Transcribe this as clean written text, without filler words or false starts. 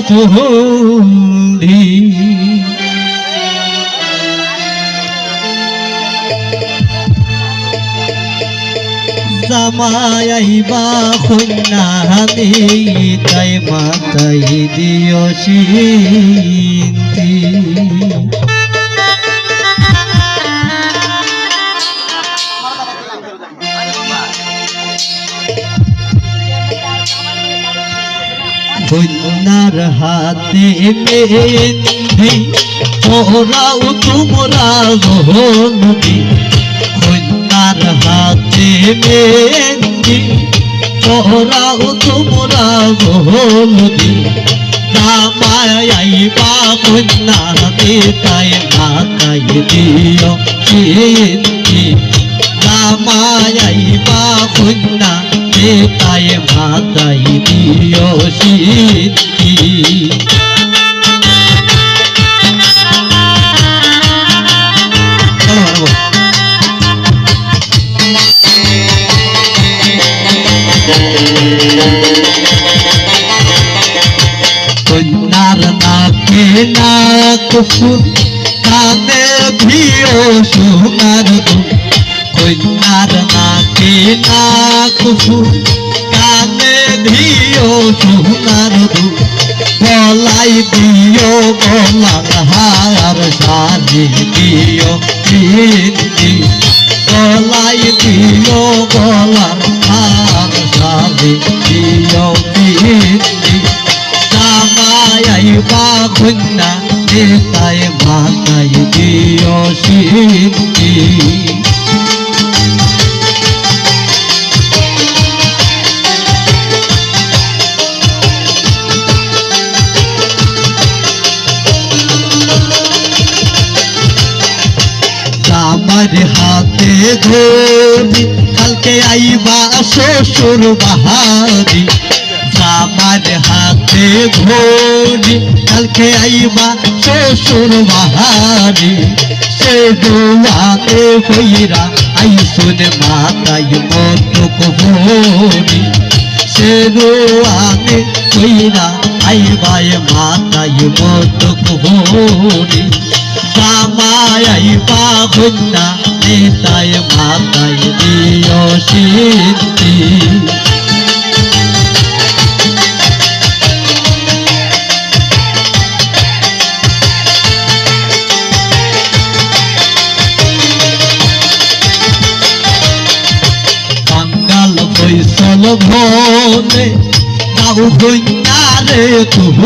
জলদি জামাই আইবা কন্যাহানি তাই মাতাই দিও সিন্তি কন্যার হাতে মেহেন্দি ওরাও তোমরা গহনদি কন্যার হাতে মেহেন্দি ওরাও তোমরা গহনদি জামাই আইবা কন্যাহানি তাই মাতাই দিও সিন্তি জামাই আইবা কন্যা তাই মাতাই দিও সিদ্ধি কন্যার নাকে নাক ফুল কানে ভিও সোনার দুল কন্যার নাকে নাক ফুল কানে দিও সোনার দুল গলাই দিও গলার হার শাড়ি দিও সিন্ধি গলাই দিও গলার হার শাড়ি দিও সিন্ধি জামাই আইবা কন্যা তাই মাতাই দিও সিন্ধি আমার হাতে ধরি কালকে আইবা শ্বশুর বাহারি আমার হাতে ধরি কালকে আইবা শ্বশুর বাহারি সে দুয়ারে হইরা আইসুন মাতাই মতক ভরি সে দুয়ারে হইরা আইবায় মাতাই মতক ভরি জামাই আইবা কন্যা তাই মাতাই দিও সিদ্ধি কাঙ্গাল বৈশল ভনে নাও কন্যা রে তুহ